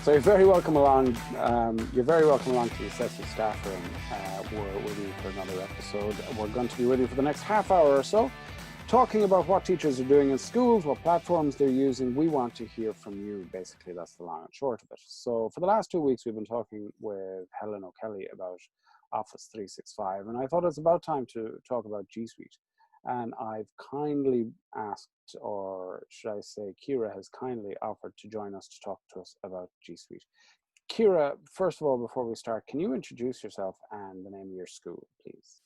So you're very welcome along. You're very welcome along to the CESI Staffroom. We're with you for another episode. We're going to be with you for the next half hour or so, talking about what teachers are doing in schools, what platforms they're using. We want to hear from you. Basically, that's the long and short of it. So for the last 2 weeks, we've been talking with Helen O'Kelly about Office 365, and I thought it's about time to talk about G Suite. And I've kindly asked, or should I say, Ciara has kindly offered to join us to talk to us about G Suite. Ciara, first of all, before we start, can you introduce yourself and the name of your school, please?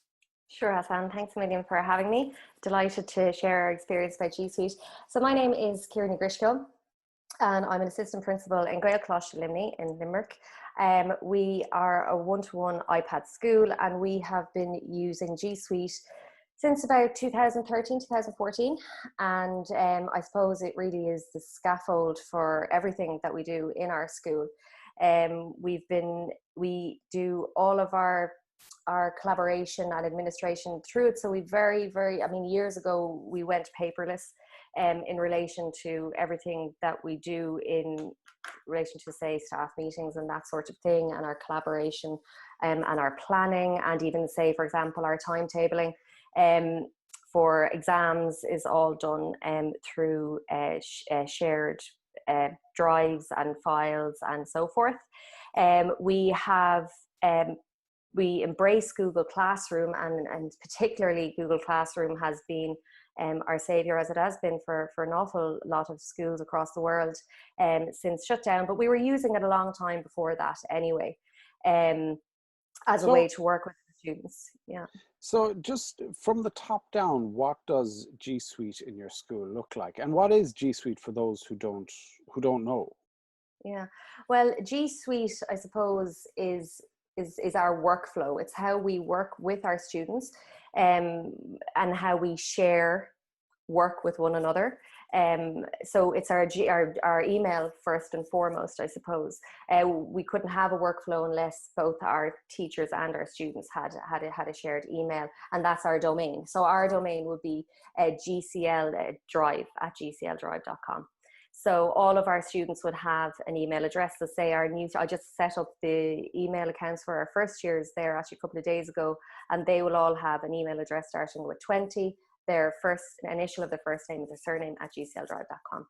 Sure, Hassan. Thanks a million for having me. Delighted to share our experience by G Suite. So my name is Ciara Ní Dhrisceoil, and I'm an assistant principal in Gaelcholaiste Luimnigh in Limerick. We are a one-to-one iPad school, and we have been using G Suite since about 2013, 2014. And I suppose it really is the scaffold for everything that we do in our school. We do all of our collaboration and administration through it. So we years ago, we went paperless in relation to everything that we do in relation to, say, staff meetings and that sort of thing, and our collaboration and our planning, and even, say, for example, our timetabling for exams is all done through shared drives and files and so forth. We embrace Google Classroom, and particularly Google Classroom has been our saviour, as it has been for an awful lot of schools across the world since shutdown. But we were using it a long time before that anyway, as a way to work with the students. Yeah. So just from the top down, what does G Suite in your school look like? And what is G Suite for those who don't know? Yeah. Well, G Suite, I suppose, is our workflow. It's how we work with our students and how we share work with one another. So it's our email first and foremost, I suppose. We couldn't have a workflow unless both our teachers and our students had a shared email, and that's our domain. So our domain would be GCL Drive at gcldrive.com. So all of our students would have an email address. So say I just set up the email accounts for our first years there actually a couple of days ago, and they will all have an email address starting with 20. Their first initial of the first name is their surname at gcldrive.com.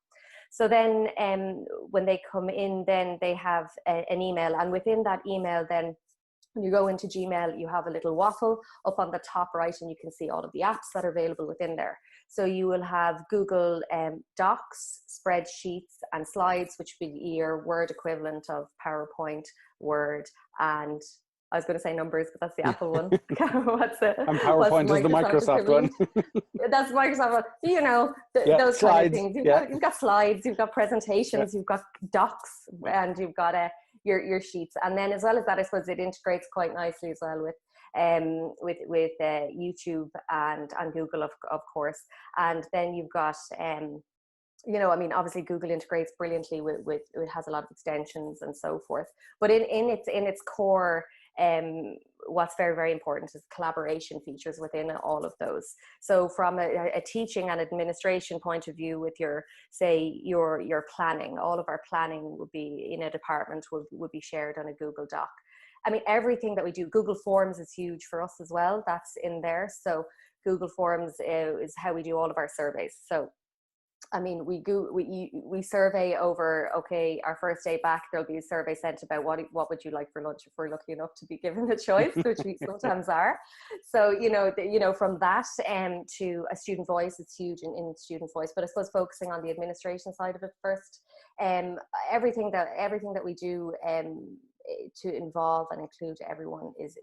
So then when they come in, then they have an email, and within that email, then when you go into Gmail, you have a little waffle up on the top right, and you can see all of the apps that are available within there. So you will have Google Docs, spreadsheets, and slides, which would be your Word equivalent of PowerPoint, Word, and I was going to say numbers, but that's the Apple one. And PowerPoint is the Microsoft one. That's Microsoft one. You know, those slides, kind of things. You've got slides, you've got presentations, you've got docs, and you've got your sheets. And then as well as that, I suppose it integrates quite nicely as well with YouTube and Google, of course. And then you've got obviously Google integrates brilliantly with it has a lot of extensions and so forth. But in its core, what's very, very important is collaboration features within all of those. So from a teaching and administration point of view, with your planning, all of our planning would be in a department would be shared on a Google Doc. I mean, everything that we do, Google Forms is huge for us as well. That's in there. So Google Forms is how we do all of our surveys. So I mean, we survey over, okay, our first day back, there'll be a survey sent about what would you like for lunch if we're lucky enough to be given the choice, which we sometimes are. So, from that to a student voice, it's huge in student voice. But I suppose focusing on the administration side of it first, everything that we do to involve and include everyone is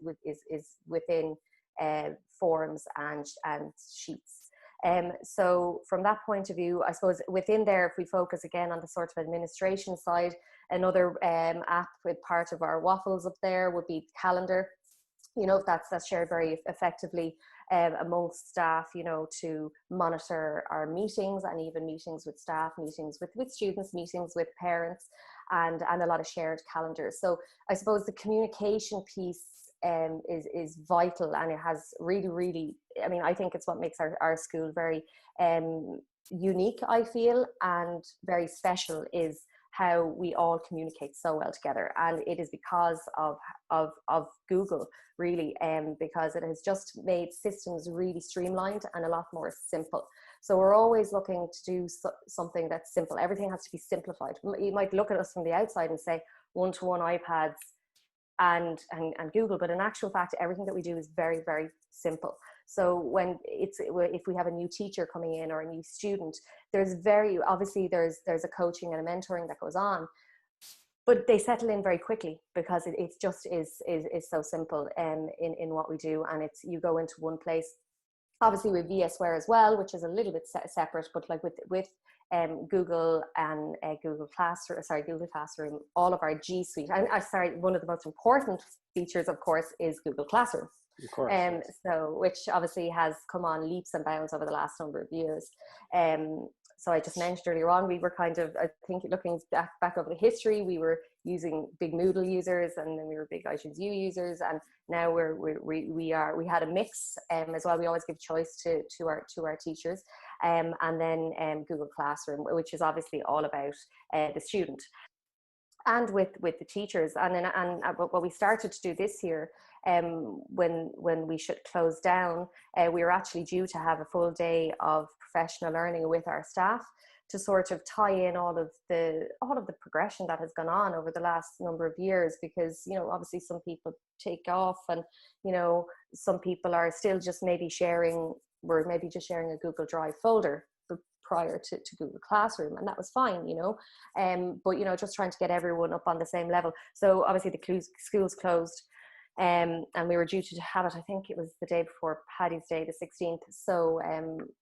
within forms and sheets. So from that point of view, I suppose within there, if we focus again on the sort of administration side, another app with part of our waffles up there would be Calendar. That's shared very effectively amongst staff, to monitor our meetings, and even meetings with staff, meetings with students, meetings with parents, and a lot of shared calendars. So I suppose the communication piece is vital, and it has really, I mean, I think it's what makes our school very unique, I feel, and very special, is how we all communicate so well together. And it is because of Google, really, because it has just made systems really streamlined and a lot more simple. So we're always looking to do something that's simple. Everything has to be simplified. You might look at us from the outside and say one-to-one iPads and Google, but in actual fact, everything that we do is very, very simple. So if we have a new teacher coming in or a new student, there's a coaching and a mentoring that goes on, but they settle in very quickly because it just is so simple in what we do. And you go into one place. Obviously with VSware as well, which is a little bit separate, but like with Google and Google Classroom, all of our G Suite, and one of the most important features, of course, is Google Classroom. Of course. Yes. So, which obviously has come on leaps and bounds over the last number of years. So I just mentioned earlier on, we were kind of, I think, looking back over the history, we were using big Moodle users, and then we were big iTunes U users, and now we had a mix as well. We always give choice to our teachers, and then Google Classroom, which is obviously all about the student, and with the teachers. And what we started to do this year, when we should close down, we were actually due to have a full day of professional learning with our staff to sort of tie in all of the progression that has gone on over the last number of years, because obviously some people take off, and some people are still just maybe sharing a Google Drive folder prior to Google Classroom, and that was fine, but just trying to get everyone up on the same level. So obviously the schools closed, and we were due to have it, I think it was the day before Paddy's Day, the 16th. So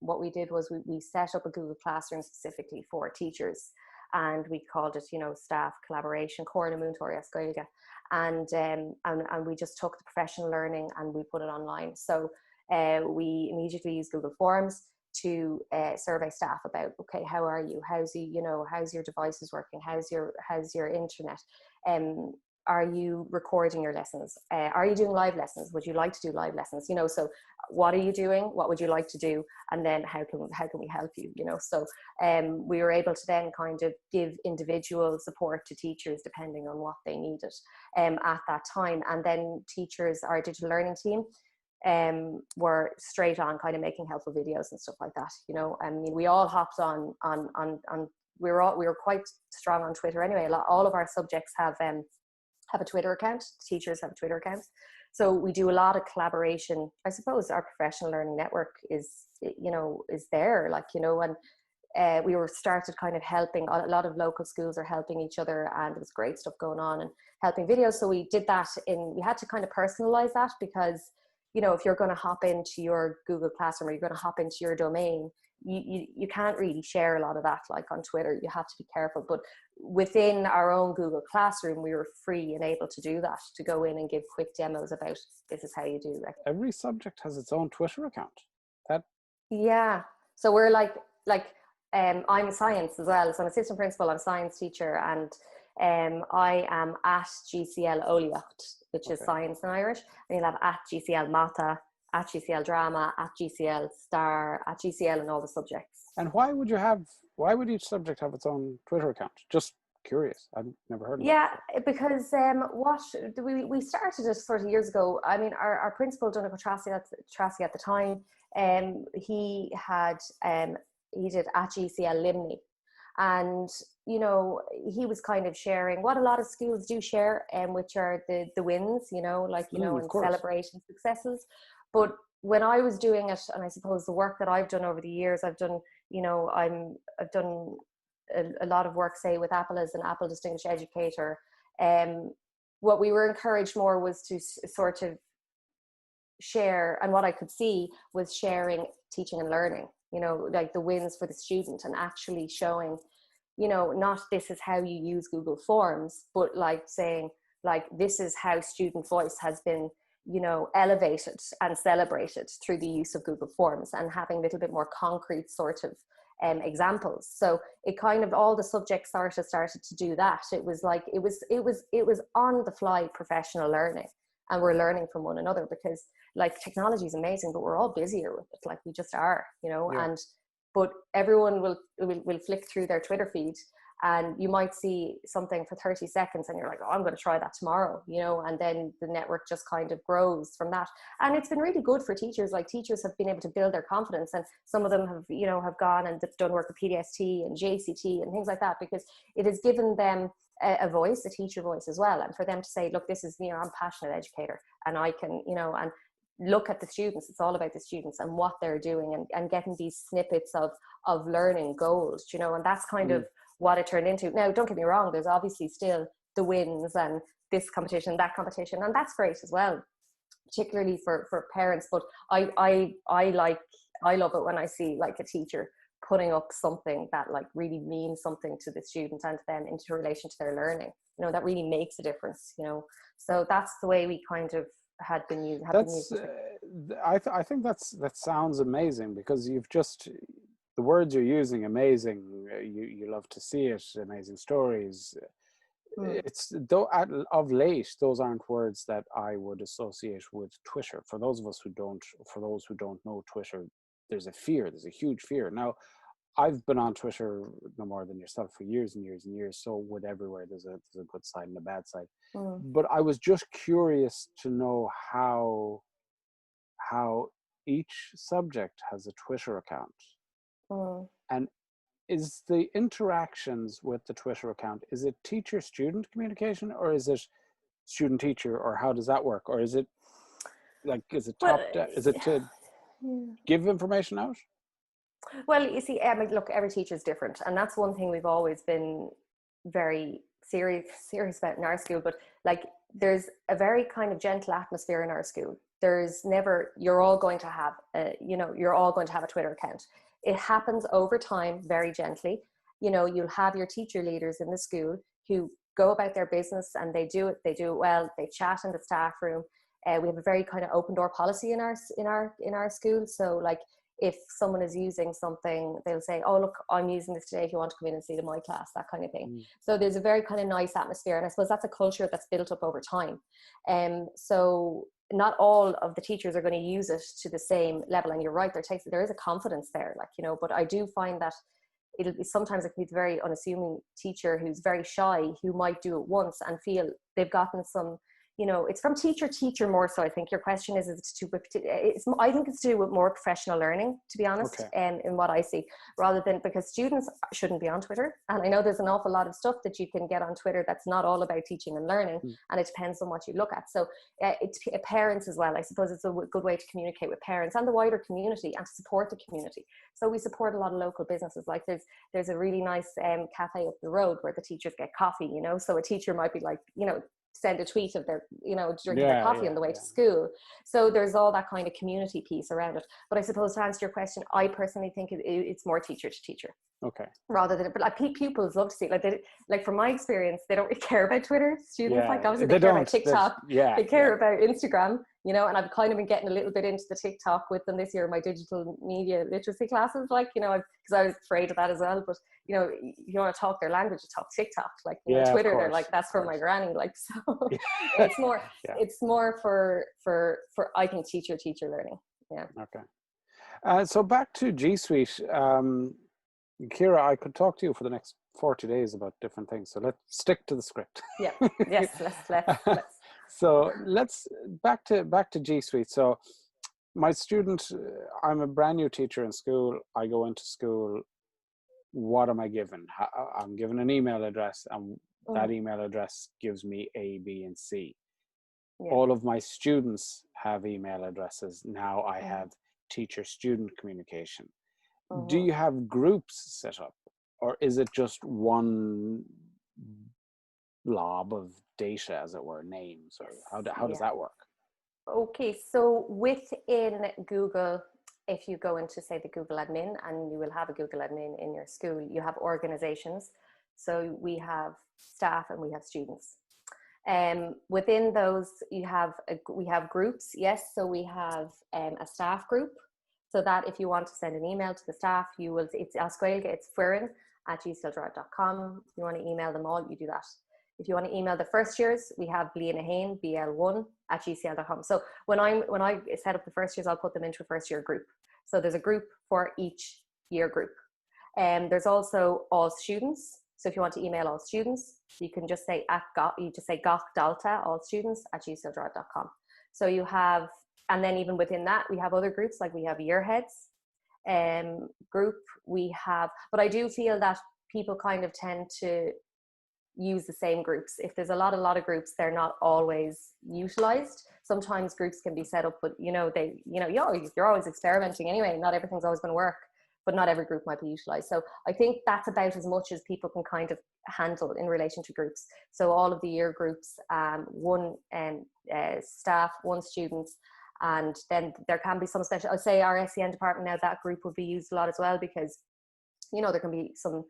what we did was we set up a Google Classroom specifically for teachers, and we called it staff collaboration Ciara Ní Dhrisceoil, and we just took the professional learning and we put it online. So we immediately used Google Forms to survey staff about, okay, how are you, how's your devices working, how's your internet, are you recording your lessons, are you doing live lessons, would you like to do live lessons, so what are you doing, what would you like to do, and then how can we help you, so we were able to then kind of give individual support to teachers depending on what they needed at that time. And then teachers, our digital learning team, were straight on kind of making helpful videos and stuff like that. I mean, we all hopped on we were quite strong on Twitter anyway. All of our subjects have a Twitter account. Teachers have a Twitter account, so we do a lot of collaboration. I suppose our professional learning network is there, and we were started kind of helping. A lot of local schools are helping each other, and there was great stuff going on and helping videos. So we did that we had to kind of personalize that, because if you're going to hop into your Google Classroom or you're going to hop into your domain, you can't really share a lot of that like on Twitter. You have to be careful. But within our own Google Classroom, we were free and able to do that, to go in and give quick demos about this is how you do it. Every subject has its own Twitter account. Yeah. So we're like I'm science as well. So I'm assistant principal, I'm a science teacher, and I am at GCL Oliacht, which is science in Irish, and you'll have at GCL Mata, at GCL Drama, at GCL Star, at GCL and all the subjects. And why would each subject have its own Twitter account? Just curious. I've never heard of it. Yeah, because we started it sort of years ago. I mean, our principal, Donnacha Tracy at the time, he did at GCL Luimnigh. And he was kind of sharing what a lot of schools do share, which are the wins, and celebrating successes. But when I was doing it, and I suppose the work that I've done over the years, I've done a lot of work, say, with Apple as an Apple Distinguished Educator. What we were encouraged more was to sort of share, and what I could see was sharing teaching and learning, like the wins for the student, and actually showing, not this is how you use Google Forms, but like saying, like, this is how student voice has been, elevated and celebrated through the use of Google Forms, and having a little bit more concrete sort of examples. So it kind of, all the subjects started to do that. It was like, it was on the fly professional learning, and we're learning from one another, because like technology is amazing, but we're all busier with it. Like we just are, Yeah. but everyone will flick through their Twitter feed and you might see something for 30 seconds and you're like, oh, I'm going to try that tomorrow, you know, and then the network just kind of grows from that. And it's been really good for teachers. Like, teachers have been able to build their confidence, and some of them have, you know, have gone and done work with PDST and JCT and things like that, because it has given them a voice, a teacher voice as well. And for them to say, look, this is, you know, I'm a passionate educator and I can, you know, and look at the students. It's all about the students and what they're doing, and getting these snippets of learning goals, you know, and that's kind of what it turned into. Now, don't get me wrong, there's obviously still the wins and this competition, that competition, and that's great as well, particularly for parents. But I love it when I see like a teacher putting up something that like really means something to the students and to them into relation to their learning, you know, that really makes a difference, you know. So that's the way we kind of had been using. I think that sounds amazing, because you've just, the words you're using, amazing, you love to see it, amazing stories. It's though of late, those aren't words that I would associate with Twitter. For those who don't know Twitter, there's a huge fear. Now, I've been on Twitter no more than yourself for years and years and years. So with everywhere, there's a good side and a bad side. But I was just curious to know how each subject has a Twitter account. And is the interactions with the Twitter account, is it teacher-student communication, or is it student-teacher, or how does that work? Or is it like, is it to give information out? Well, you see, I mean, look, every teacher is different, and that's one thing we've always been very serious about in our school. But like, there's a very kind of gentle atmosphere in our school. There's never, you're all going to have a Twitter account. It happens over time, very gently. You know, you'll have your teacher leaders in the school who go about their business, and they do it well. They chat in the staff room. We have a very kind of open door policy in our school. So like, if someone is using something, they'll say, oh, look, I'm using this today if you want to come in and see it in my class, that kind of thing. So there's a very kind of nice atmosphere, and I suppose that's a culture that's built up over time. So not all of the teachers are going to use it to the same level, and you're right, there is a confidence there, like, you know. But I do find that sometimes it can be a very unassuming teacher who's very shy, who might do it once and feel they've gotten some, you know, it's from teacher more so. I think your question is I think it's to do with more professional learning, to be honest, in what I see, rather than, because students shouldn't be on Twitter. And I know there's an awful lot of stuff that you can get on Twitter that's not all about teaching and learning, and it depends on what you look at. So it's parents as well. I suppose it's a good way to communicate with parents and the wider community, and to support the community. So we support a lot of local businesses. Like there's a really nice cafe up the road where the teachers get coffee, you know. So a teacher might be like, you know, send a tweet of their, you know, drinking their coffee on the way to school. So there's all that kind of community piece around it. But I suppose, to answer your question, I personally think it's more teacher to teacher. Okay. Rather than, but like pupils love to see it. Like from my experience, they don't really care about Twitter. Students, like obviously they care about TikTok. They care about Instagram, you know. And I've kind of been getting a little bit into the TikTok with them this year in my digital media literacy classes, like, you know, because I was afraid of that as well. But you know, if you want to talk their language, you talk TikTok. Like, you know, Twitter, they're like, that's for my granny. Like, so it's more it's more for I think teacher learning. Yeah. Okay. So back to G Suite. Ciara, I could talk to you for the next 40 days about different things. So let's stick to the script. Yeah. Yes. Let's. So let's back to G Suite. So my student, I'm a brand new teacher in school. I go into school. What am I given? I'm given an email address, and that email address gives me A, B, and C. Yeah. All of my students have email addresses. Now I have teacher-student communication. Do you have groups set up, or is it just one blob of data, as it were, names, or how does that work? Okay, so within Google, if you go into, say, the Google admin, and you will have a Google admin in your school, you have organizations. So we have staff and we have students. Within those, we have groups. Yes, so we have a staff group. So that if you want to send an email to the staff, it's Asquailga, it's furin@gcldrive.com. If you want to email them all, you do that. If you want to email the first years, we have Blianahain, BL1@gcl.com. So when I set up the first years, I'll put them into a first year group. So there's a group for each year group. There's also all students. So if you want to email all students, you can just say gachdalta, all students at gcildrive.com. So you have, and then even within that, we have other groups, like we have yearheads group, we have, but I do feel that people kind of tend to use the same groups. If there's a lot of groups, they're not always utilized. Sometimes groups can be set up, but you're always experimenting anyway. Not everything's always going to work, but not every group might be utilized. So I think that's about as much as people can kind of handle in relation to groups. So all of the year groups, one staff, one students, and then there can be some special, I'd say our SEN department now, that group would be used a lot as well, because there can be some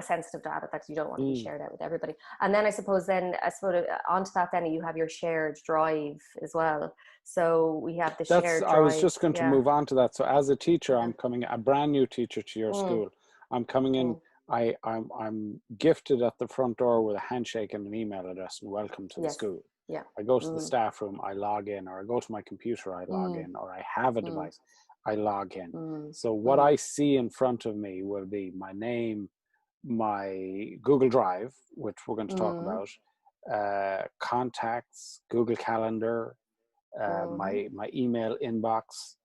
sensitive data that you don't want to be shared out with everybody. And then I suppose onto that, then you have your shared drive as well. So we have the shared drive. I was just going to move on to that. So as a teacher, I'm coming, a brand new teacher to your school. I'm coming in, I'm gifted at the front door with a handshake and an email address and welcome to the school. Yeah. I go to the staff room, I log in, or I go to my computer, I log in, or I have a device, I log in. So what I see in front of me will be my name, my Google Drive, which we're going to talk about, contacts, Google Calendar, my email inbox.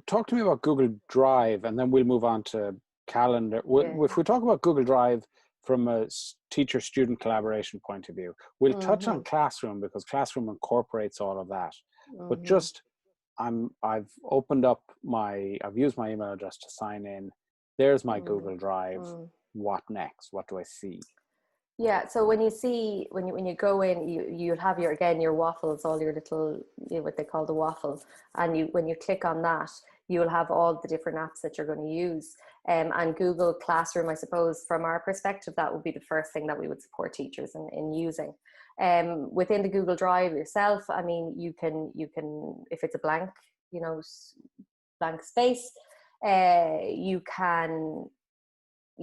Talk to me about Google Drive, and then we'll move on to Calendar. If we talk about Google Drive from a teacher-student collaboration point of view, we'll touch on Classroom, because Classroom incorporates all of that. But just, I've used my email address to sign in. There's my Google Drive. What next? What do I see? Yeah, so when you go in, you'll have your waffles, all your little, what they call the waffle, and when you click on that, you'll have all the different apps that you're going to use. And Google Classroom, I suppose, from our perspective, that would be the first thing that we would support teachers in using. Within the Google Drive yourself, I mean, you can, if it's a blank space, you can.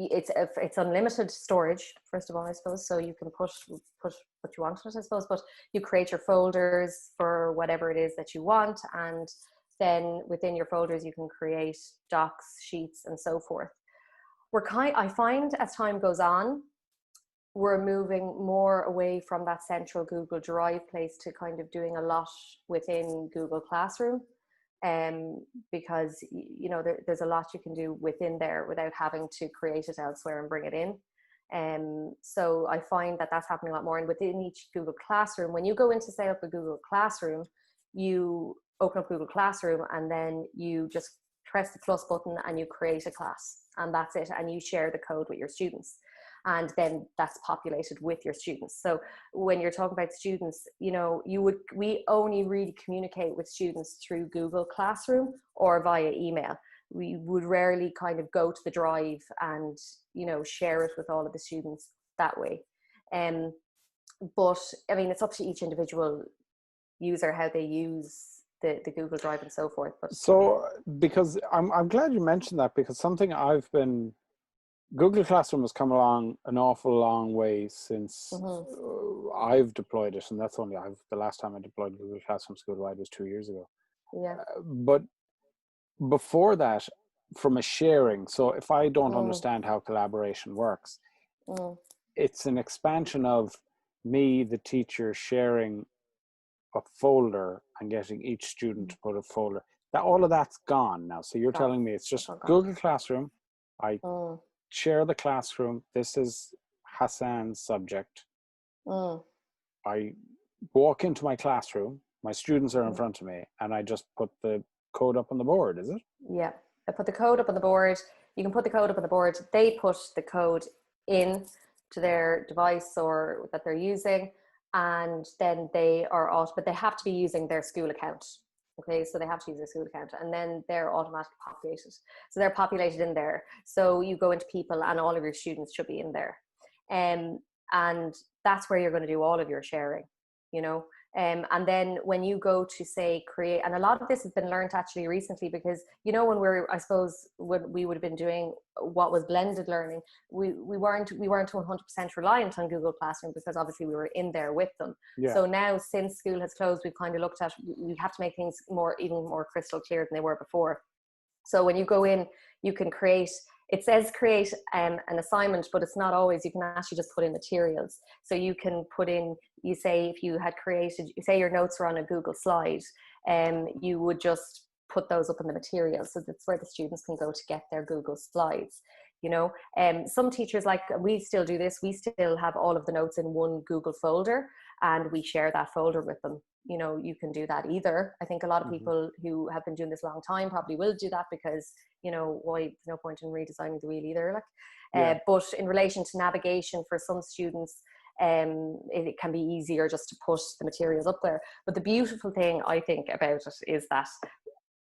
It's unlimited storage, first of all, I suppose. So you can put what you want in it, I suppose. But you create your folders for whatever it is that you want, and then within your folders you can create docs, sheets, and so forth. I find as time goes on, we're moving more away from that central Google Drive place to kind of doing a lot within Google Classroom. Because there's a lot you can do within there without having to create it elsewhere and bring it in. So I find that that's happening a lot more. And within each Google Classroom, when you go in to set up a Google Classroom, you open up Google Classroom and then you just press the plus button and you create a class, and that's it. And you share the code with your students. And then that's populated with your students. So when you're talking about students, we only really communicate with students through Google Classroom or via email. We would rarely kind of go to the drive and, share it with all of the students that way. But I mean, it's up to each individual user how they use the Google Drive and so forth. But because I'm glad you mentioned that, because something Google Classroom has come along an awful long way since I've deployed it, and that's the last time I deployed Google Classroom school-wide was 2 years ago. Yeah. But before that, from a sharing, so if I don't understand how collaboration works, it's an expansion of me, the teacher, sharing a folder and getting each student to put a folder. All of that's gone now. So you're telling me it's just Google Classroom. I share the classroom. This is Hassan's subject. I walk into my classroom. My students are in front of me, and I just put the code up on the board. Is it? Yeah, I put the code up on the board. You can put the code up on the board. They put the code in to their device or that they're using, and then but they have to be using their school account. Okay, so they have to use their school account, and then they're automatically populated. So they're populated in there. So you go into people and all of your students should be in there. And that's where you're going to do all of your sharing, and then when you go to say create, and a lot of this has been learned actually recently, because when we would have been doing what was blended learning, we weren't 100% reliant on Google Classroom, because obviously we were in there with them. So now, since school has closed, we've kind of looked at, we have to make things even more crystal clear than they were before. So when you go in, you can create it says create an assignment, but it's not always. You can actually just put in materials. So you can put in, you say if you had created, say your notes were on a Google slide, you would just put those up in the materials. So that's where the students can go to get their Google slides. You know, some teachers, like we still do this, we still have all of the notes in one Google folder and we share that folder with them. You know, you can do that either. I think a lot of people who have been doing this a long time probably will do that because, you know, why, there's no point in redesigning the wheel either. Like, but in relation to navigation for some students, it can be easier just to put the materials up there. But the beautiful thing I think about it is that,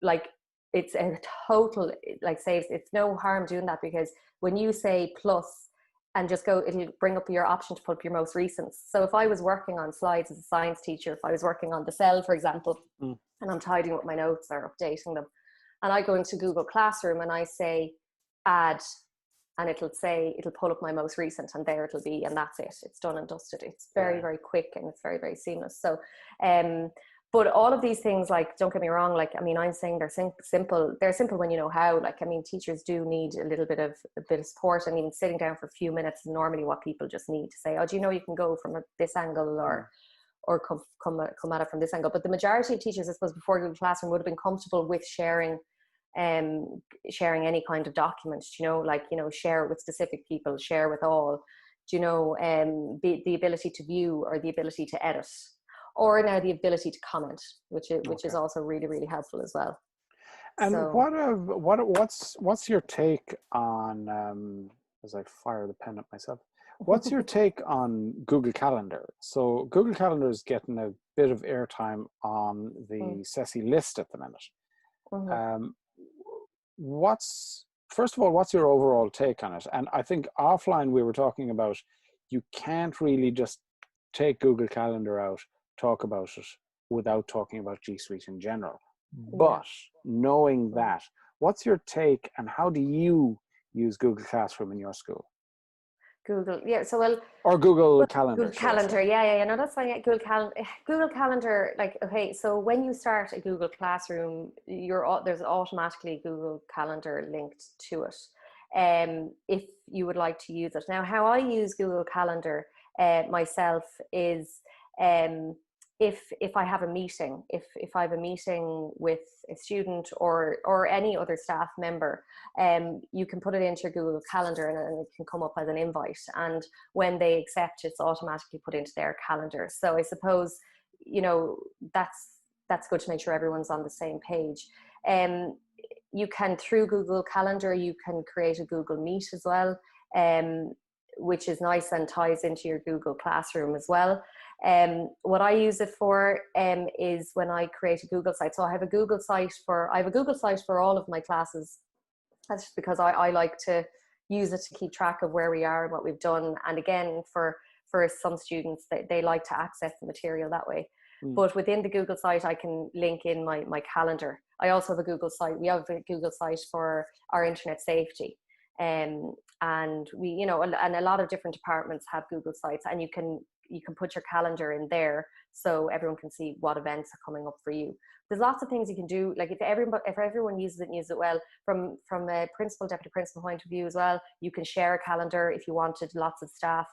like, it's a total, like, saves, it's no harm doing that, because when you say plus and just go, it'll bring up your option to put up your most recent. So if I was working on slides as a science teacher, if I was working on the cell, for example, and I'm tidying up my notes or updating them, and I go into Google Classroom and I say add, and it'll pull up my most recent, and there it'll be, and that's it. It's done and dusted. It's very, very quick, and it's very, very seamless. So, but all of these things, like, don't get me wrong, like, I mean, I'm saying they're simple. They're simple when you know how. Like, I mean, teachers do need a bit of support, and even sitting down for a few minutes is normally what people just need to say, oh, do you know you can go from this angle, or come at it from this angle. But the majority of teachers, I suppose, before Google Classroom would have been comfortable with sharing any kind of document, you know, like, you know, share it with specific people, share with all, you know, the ability to view or the ability to edit, or now the ability to comment, which is also really, really helpful as well. And so, what's your take on, as I fire the pen at myself, what's your take on Google Calendar? So Google Calendar is getting a bit of airtime on the CESI list at the minute. First of all, what's your overall take on it? And I think offline we were talking about, you can't really just take Google Calendar out, talk about it without talking about G Suite in general. But knowing that, what's your take, and how do you use Google Classroom in your school? Google, so well, or Google Calendar. Google Calendar, no, that's fine. Yeah, Google Calendar, like, okay, so when you start a Google Classroom, there's automatically Google Calendar linked to it, if you would like to use it. Now, how I use Google Calendar myself is, if I have a meeting, if I have a meeting with a student or any other staff member, you can put it into your Google Calendar and it can come up as an invite. And when they accept, it's automatically put into their calendar. So I suppose, you know, that's good to make sure everyone's on the same page. You can, through Google Calendar, you can create a Google Meet as well, which is nice and ties into your Google Classroom as well. What I use it for is when I create a Google site. So I have a Google site for all of my classes. That's just because I like to use it to keep track of where we are and what we've done. And again, for some students, they like to access the material that way. But within the Google site, I can link in my calendar. I also have a Google site. We have a Google site for our internet safety. And we, you know, and a lot of different departments have Google sites, and you can put your calendar in there so everyone can see what events are coming up for you. There's lots of things you can do. Like, if everyone uses it and uses it well, from a principal, deputy principal point of view as well, you can share a calendar if you wanted lots of staff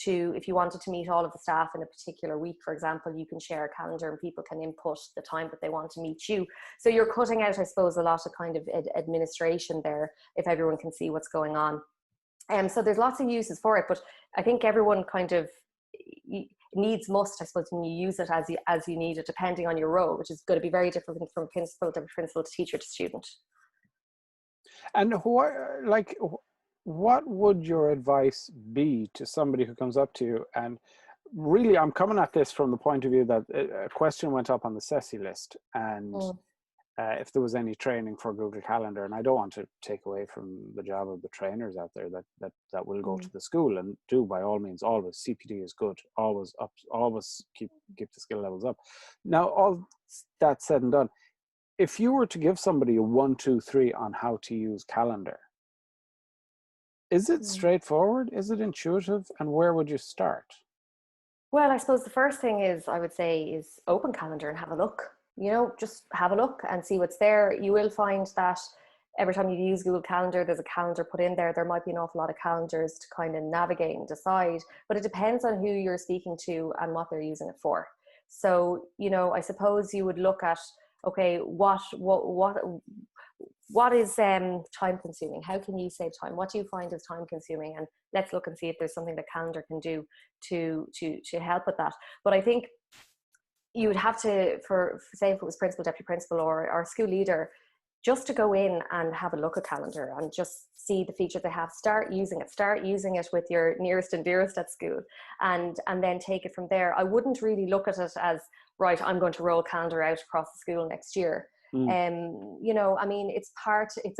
if you wanted to meet all of the staff in a particular week, for example, you can share a calendar and people can input the time that they want to meet you. So you're cutting out, I suppose, a lot of kind of administration there if everyone can see what's going on. So there's lots of uses for it, but I think everyone kind of must, I suppose, when you use it as you need it, depending on your role, which is going to be very different from principal to teacher to student. And what would your advice be to somebody who comes up to you? And really, I'm coming at this from the point of view that a question went up on the CESI list, and if there was any training for Google Calendar, and I don't want to take away from the job of the trainers out there that will go to the school, and do, by all means, always, CPD is good, always keep the skill levels up. Now, all that said and done, if you were to give somebody a 1, 2, 3 on how to use Calendar, is it straightforward? Is it intuitive? And where would you start? Well, I suppose the first thing I would say is open Calendar and have a look. You know, just have a look and see what's there. You will find that every time you use Google Calendar, there's a calendar put in there. There might be an awful lot of calendars to kind of navigate and decide, but it depends on who you're speaking to and what they're using it for. So, you know, I suppose you would look at, okay, what is time consuming? How can you save time? What do you find is time consuming? And let's look and see if there's something that calendar can do to help with that. But I think you would have to, for say if it was principal, deputy principal, or school leader, just to go in and have a look at calendar and just see the features they have, start using it with your nearest and dearest at school, and then take it from there. I wouldn't really look at it as, right, I'm going to roll calendar out across the school next year. You know, I mean, it's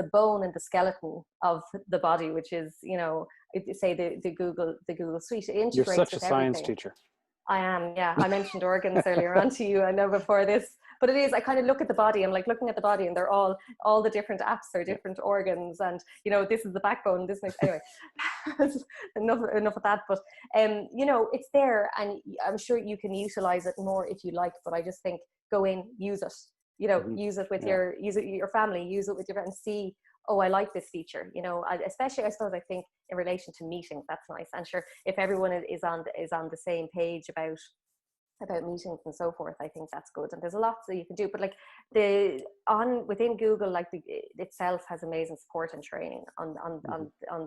a bone in the skeleton of the body, which is, you know, say the Google Suite. It integrates. You're such a with science everything. teacher. I am, yeah. I mentioned organs earlier on to you, I know, before this. But it is, I kind of look at the body, I'm like looking at the body, and they're all the different apps are different organs, and, you know, this is the backbone, this makes, anyway, enough of that. But, you know, it's there, and I'm sure you can utilize it more if you like, but I just think go in, use it, you know, use it with your family, use it with your friends, see, oh, I like this feature, you know, especially, I suppose, I think in relation to meetings, that's nice. And sure, if everyone is on the same page about meetings and so forth, I think that's good. And there's lots that you can do, but like within Google, like itself has amazing support and training on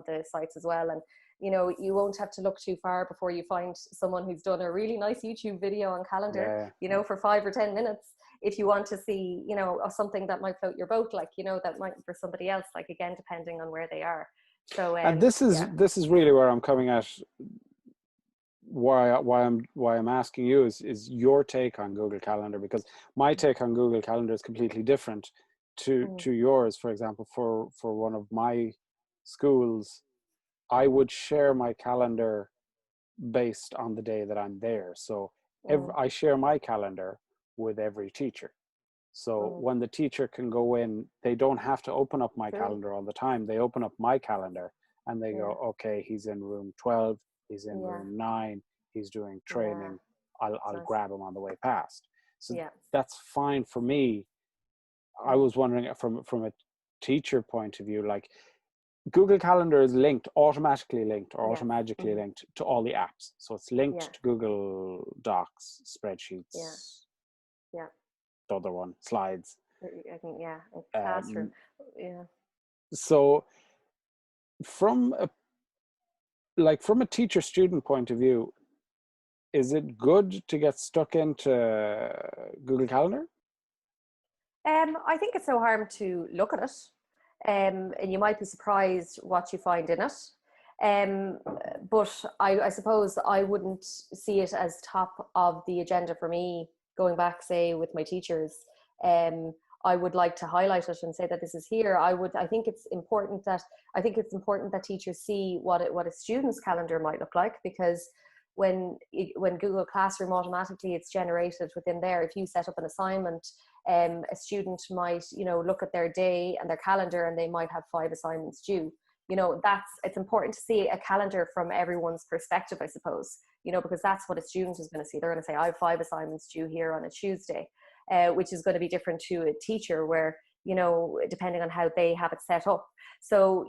the sites as well. And, you know, you won't have to look too far before you find someone who's done a really nice YouTube video on calendar, you know, for 5 or 10 minutes. If you want to see, you know, something that might float your boat, like, you know, that might for somebody else, like, again, depending on where they are. So, and this is really where I'm coming at. Why I'm asking you is your take on Google Calendar, because my take on Google Calendar is completely different to yours. For example, for one of my schools, I would share my calendar based on the day that I'm there. So I share my calendar with every teacher. So when the teacher can go in, they don't have to open up my calendar all the time. They open up my calendar and they go, okay, he's in room 12, he's in room 9, he's doing training. I'll grab him on the way past. So that's fine for me. I was wondering from a teacher point of view, like Google Calendar is automatically linked to all the apps. So it's linked to Google Docs, spreadsheets, the other one, slides. I think, classroom. So from a teacher student point of view, is it good to get stuck into Google Calendar? I think it's no harm to look at it, and you might be surprised what you find in it. But I suppose I wouldn't see it as top of the agenda for me. Going back, say, with my teachers, I would like to highlight it and say that this is here. I think it's important that teachers see what a student's calendar might look like, because when Google Classroom automatically it's generated within there. If you set up an assignment, a student might, you know, look at their day and their calendar, and they might have 5 assignments due. You know, it's important to see a calendar from everyone's perspective, I suppose, you know, because that's what a student is going to see. They're going to say, I have 5 assignments due here on a Tuesday, which is going to be different to a teacher where, you know, depending on how they have it set up. So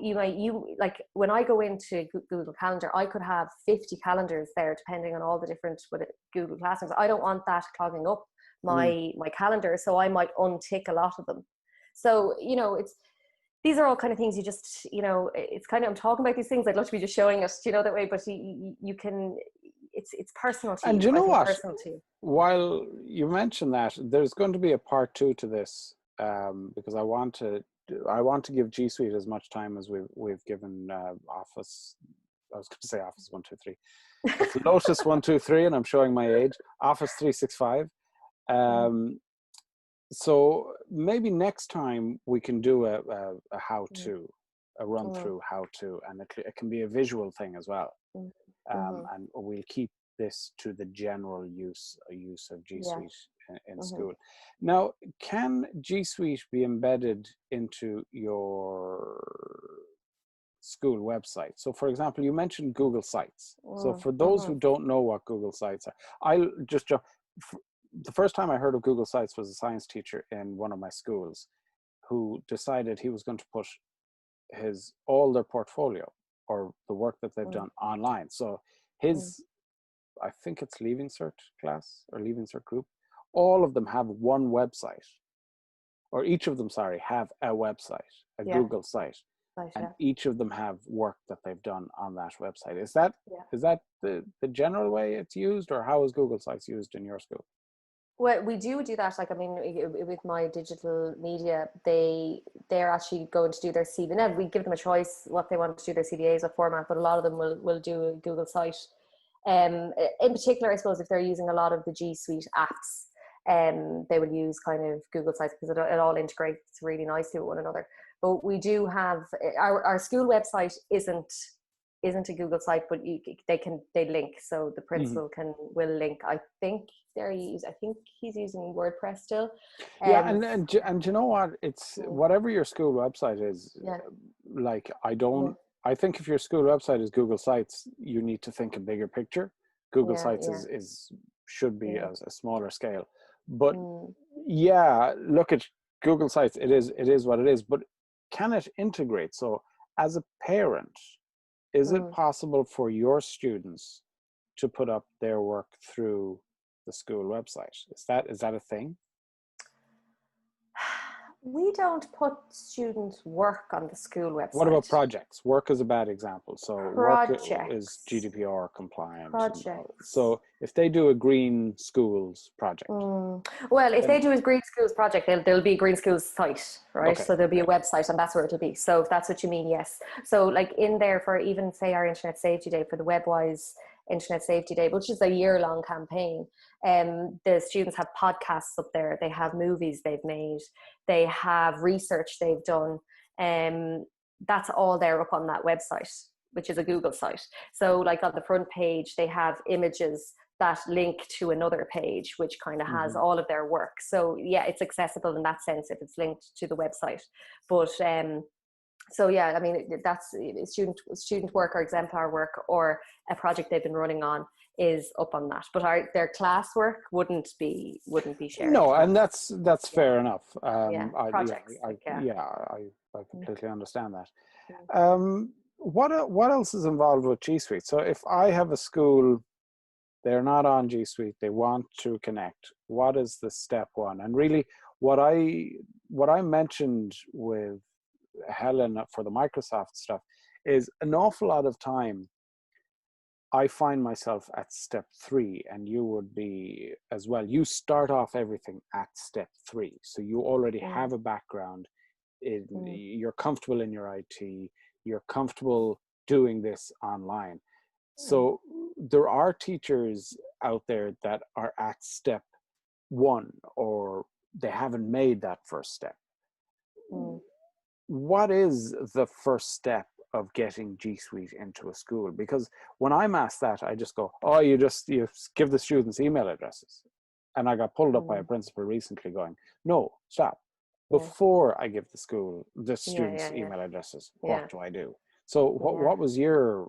like when I go into Google Calendar, I could have 50 calendars there, depending on all the different Google Classrooms. I don't want that clogging up my calendar, so I might untick a lot of them. So, you know, these are all kind of things you just, you know, it's kind of, I'm talking about these things, I'd love to be just showing it, you know, that way, but you can, it's personal to you. And you know what? Personal to you. While you mentioned that, there's going to be a part 2 to this, because I want to give G Suite as much time as we've given Office. I was going to say Office 123. It's Lotus 123, and I'm showing my age. Office 365. So maybe next time we can do a how-to, a run-through how-to, and it can be a visual thing as well. And we'll keep this to the general use of G Suite in school. Now, can G Suite be embedded into your school website? So, for example, you mentioned Google Sites. So, for those who don't know what Google Sites are, I'll just jump. The first time I heard of Google Sites was a science teacher in one of my schools who decided he was going to put all their portfolio or the work that they've done online. So his, I think it's Leaving Cert class or Leaving Cert group, all of them have one website, or each of them, sorry, have a website, a Google site. Right, and each of them have work that they've done on that website. Is that the general way it's used, or how is Google Sites used in your school? Well, we do that. Like, I mean, with my digital media, they're actually going to do their CV. Now, we give them a choice what they want to do their CVAs, what format, but a lot of them will do a Google site. In particular, I suppose, if they're using a lot of the G Suite apps, they will use kind of Google Sites because it all integrates really nicely with one another. But we do have our school website isn't a Google site, but they link, so the principal will link. I think he's using WordPress still. Yeah, and you know what? It's whatever your school website is. Like, I think if your school website is Google Sites, you need to think a bigger picture. Google Sites should be a smaller scale. But look at Google Sites. It is what it is. But can it integrate? So as a parent, is it possible for your students to put up their work through the school website? Is that a thing? We don't put students' work on the school website. What about projects? Work is a bad example. So work is GDPR compliant. Projects. So if they do a green schools project. Well, if they do a green schools project, there'll be a green schools site, right? Okay. So there'll be a website, and that's where it'll be. So if that's what you mean, yes. So like in there for even say our Internet Safety Day, for the WebWise Internet Safety Day, which is a year-long campaign, the students have podcasts up there, they have movies they've made, they have research they've done, that's all there up on that website, which is a Google site. So like on the front page they have images that link to another page which kind of has all of their work. So yeah, it's accessible in that sense if it's linked to the website. But so yeah, I mean, that's student work or exemplar work or a project they've been running on is up on that. But their classwork wouldn't be shared. No, and that's fair enough. Projects. I completely understand that. What else is involved with G Suite? So if I have a school, they're not on G Suite, they want to connect, what is the step one? And really, what I mentioned with Helen for the Microsoft stuff is an awful lot of time I find myself at step 3, and you would be as well. You start off everything at step 3, so you already have a background you're comfortable in your IT, you're comfortable doing this online. So there are teachers out there that are at step 1, or they haven't made that first step. What is the first step of getting G Suite into a school? Because when I'm asked that, I just go, oh, you give the students email addresses. And I got pulled up by a principal recently going, no, stop. Before I give the students email addresses, what do I do? So what was your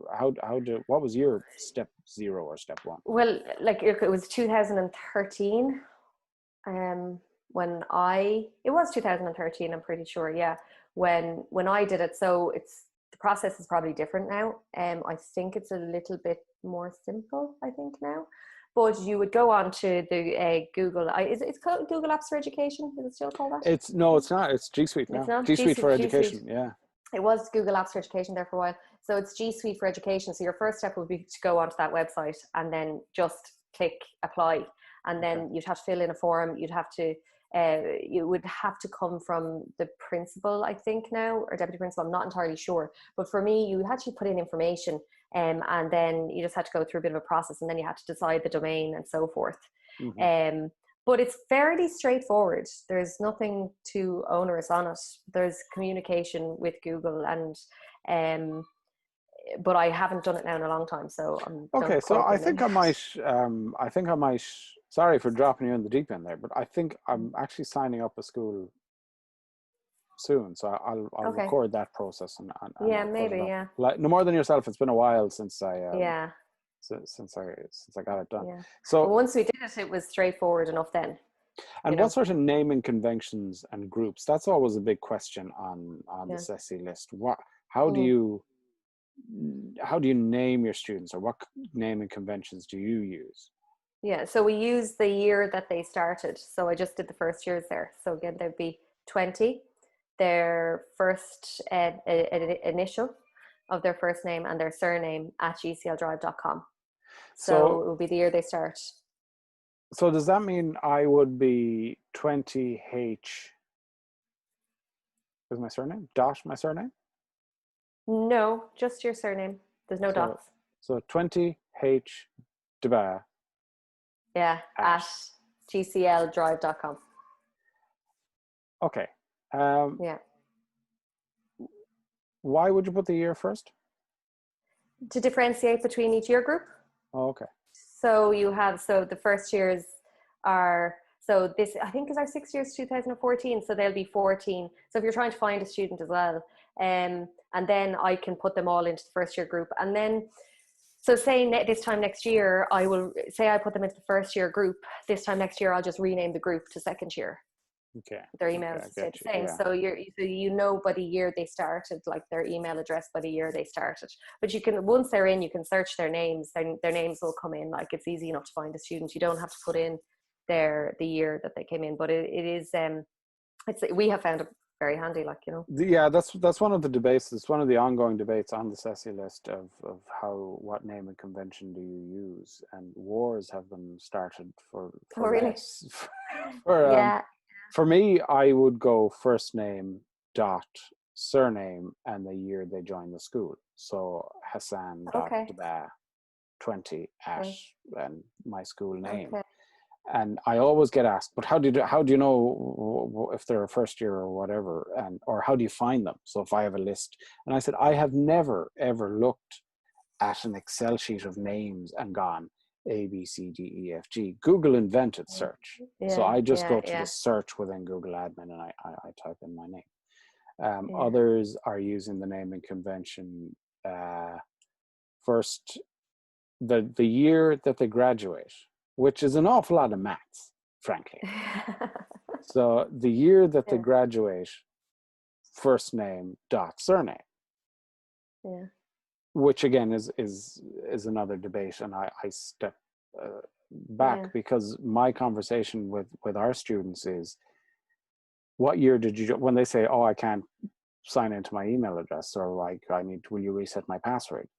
what was your step 0 or step 1? Well, like it was 2013. It was 2013, I'm pretty sure, when I did it. So the process is probably different now. I think it's a little bit more simple, I think now. But you would go on to the Google, it's called Google Apps for Education, is it still called that? It's not, it's G Suite now. G Suite for Education, yeah. It was Google Apps for Education there for a while. So it's G Suite for Education. So your first step would be to go onto that website and then just click apply. And then you'd have to fill in a form. You would have to come from the principal, I think now, or deputy principal, I'm not entirely sure. But for me, you had to put in information and then you just had to go through a bit of a process, and then you had to decide the domain and so forth. But it's fairly straightforward. There's nothing too onerous on it. There's communication with Google, and but I haven't done it now in a long time, so okay. So I think I might. Sorry for dropping you in the deep end there, but I think I'm actually signing up a school soon, so I'll record that process and maybe. Like, no more than yourself. It's been a while since I since I got it done. So once we did it, it was straightforward enough then. And what sort of naming conventions and groups? That's always a big question on the CESI list. How do you name your students, or what naming conventions do you use? Yeah, so we use the year that they started. So I just did the first years there. So again, there'd be 20, their first initial of their first name and their surname at gcldrive.com. So it will be the year they start. So does that mean I would be 20H, is my surname? Dot my surname? No, just your surname. There's no dots. So 20H Deba. Yeah, at gcldrive.com. Okay. Yeah. Why would you put the year first? To differentiate between each year group. Oh, okay. So you have, so the first years are, so this I think is our 6 years 2014, so they'll be 14. So if you're trying to find a student as well, and then I can put them all into the first year group. And then, so say this time next year, I will say I put them into the first year group. This time next year, I'll just rename the group to second year. Okay. Their emails stay the same. Yeah. So you know by the year they started, like their email address by the year they started. But you can, once they're in, you can search their names. Their names will come in. Like it's easy enough to find a student. You don't have to put in the year that they came in. But it is we have found it very handy, like, you know. Yeah, that's one of the debates. It's one of the ongoing debates on the CESI list of what naming convention do you use, and wars have been started for really? For me, I would go first name dot surname and the year they joined the school. So Hassan dot Deba 20 at and my school name. Okay. And I always get asked, but how do you know if they're a first year or whatever, or how do you find them? So if I have a list, and I said I have never ever looked at an Excel sheet of names and gone A, B, C, D, E, F, G. Google invented search. So I just go to the search within Google Admin and I type in my name. Others are using the naming convention first, the year that they graduate, which is an awful lot of maths, frankly. So the year that they graduate, first name dot surname. Yeah. Which again is another debate, and I step back because my conversation with our students is, what year did you, when they say, oh, I can't sign into my email address, or like will you reset my password?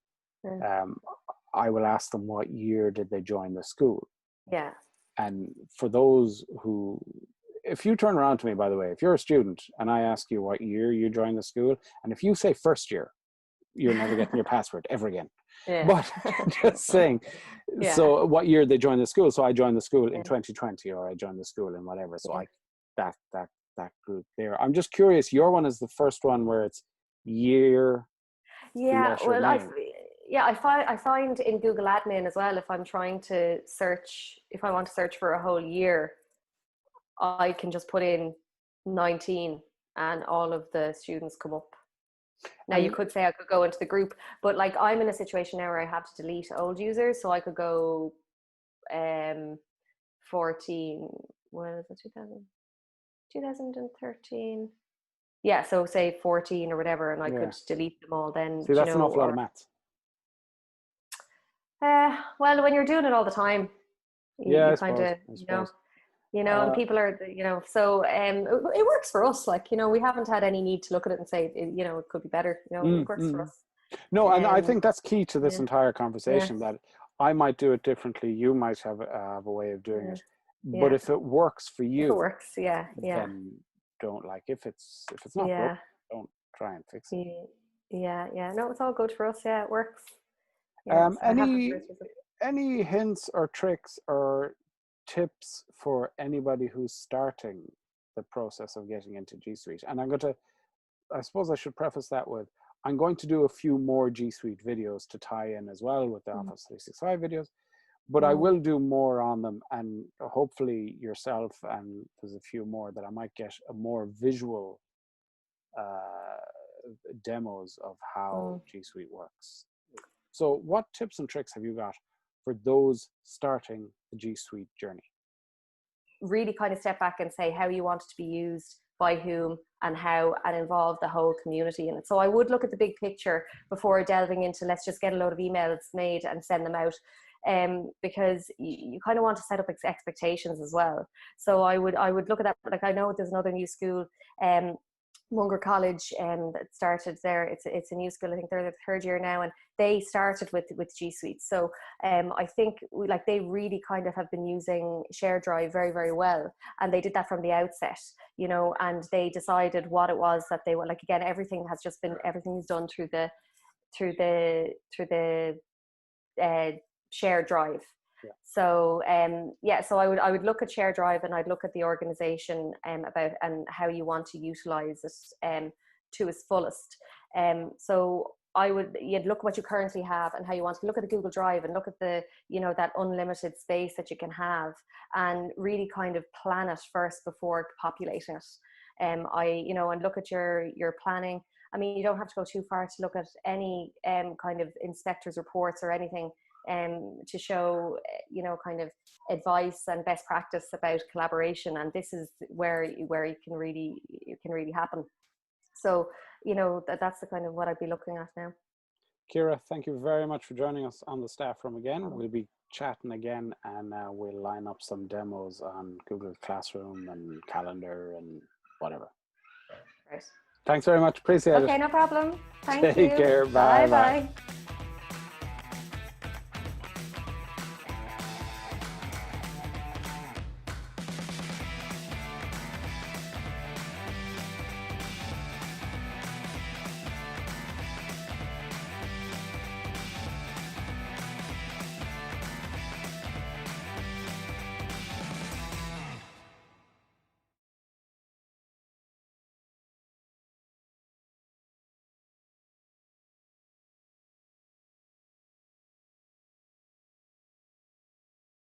I will ask them, what year did they join the school? Yeah. And for those who, if you turn around to me, by the way, if you're a student and I ask you what year you joined the school, and if you say first year, you're never getting your password ever again. Yeah. But just saying, so what year they joined the school? So I joined the school in 2020, or I joined the school in whatever. So that group there. I'm just curious, your one is the first one where it's year. Yeah, well, I find in Google Admin as well, if I'm trying to search, if I want to search for a whole year, I can just put in 19 and all of the students come up. Now you could say I could go into the group, but like I'm in a situation now where I have to delete old users, so I could go 14, when is it, 2013? Yeah, so say 14 or whatever, and I could delete them all then. See, that's an awful lot of maths. Well, when you're doing it all the time, you kind of, and people are, so it works for us. Like, we haven't had any need to look at it and say, it could be better. It works for us. No, and I think that's key to this entire conversation, that I might do it differently. You might have a way of doing it. But if it works for you, if it works, then don't, like, if it's not broken, don't try and fix it. No, it's all good for us. Yeah, it works. Any hints or tricks or tips for anybody who's starting the process of getting into G Suite? And I suppose I should preface that with, I'm going to do a few more G Suite videos to tie in as well with the Office 365 videos, but I will do more on them, and hopefully yourself, and there's a few more that I might get a more visual demos of how G Suite works. So what tips and tricks have you got for those starting the G Suite journey? really kind of step back and say how you want it to be used, by whom, and how, and involve the whole community in it. So I would look at the big picture before delving into let's just get a load of emails made and send them out, because you kind of want to set up expectations as well. So I would look at that. Like, I know there's another new school, Munger College, that started there. It's a new school. I think they're the third year now, and they started with G Suite. So I think they really kind of have been using Share Drive very, very well, and they did that from the outset, you know. And they decided what it was that they were like. Again, everything's done through the Share Drive. Yeah. So so I would look at Share Drive, and I'd look at the organization about and how you want to utilize it to its fullest. So you'd look at what you currently have and how you want to look at the Google Drive, and look at the, you know, that unlimited space that you can have, and really kind of plan it first before populating it. And look at your planning. I mean, you don't have to go too far to look at any kind of inspectors' reports or anything to show, you know, kind of advice and best practice about collaboration. And this is where it can really happen. So, you know, that's the kind of what I'd be looking at now. Ciara, thank you very much for joining us on the staff room again. We'll be chatting again, and we'll line up some demos on Google Classroom and Calendar and whatever. Right. Thanks very much. Appreciate it. Okay, no problem. Thank you. Take care. Bye. Bye.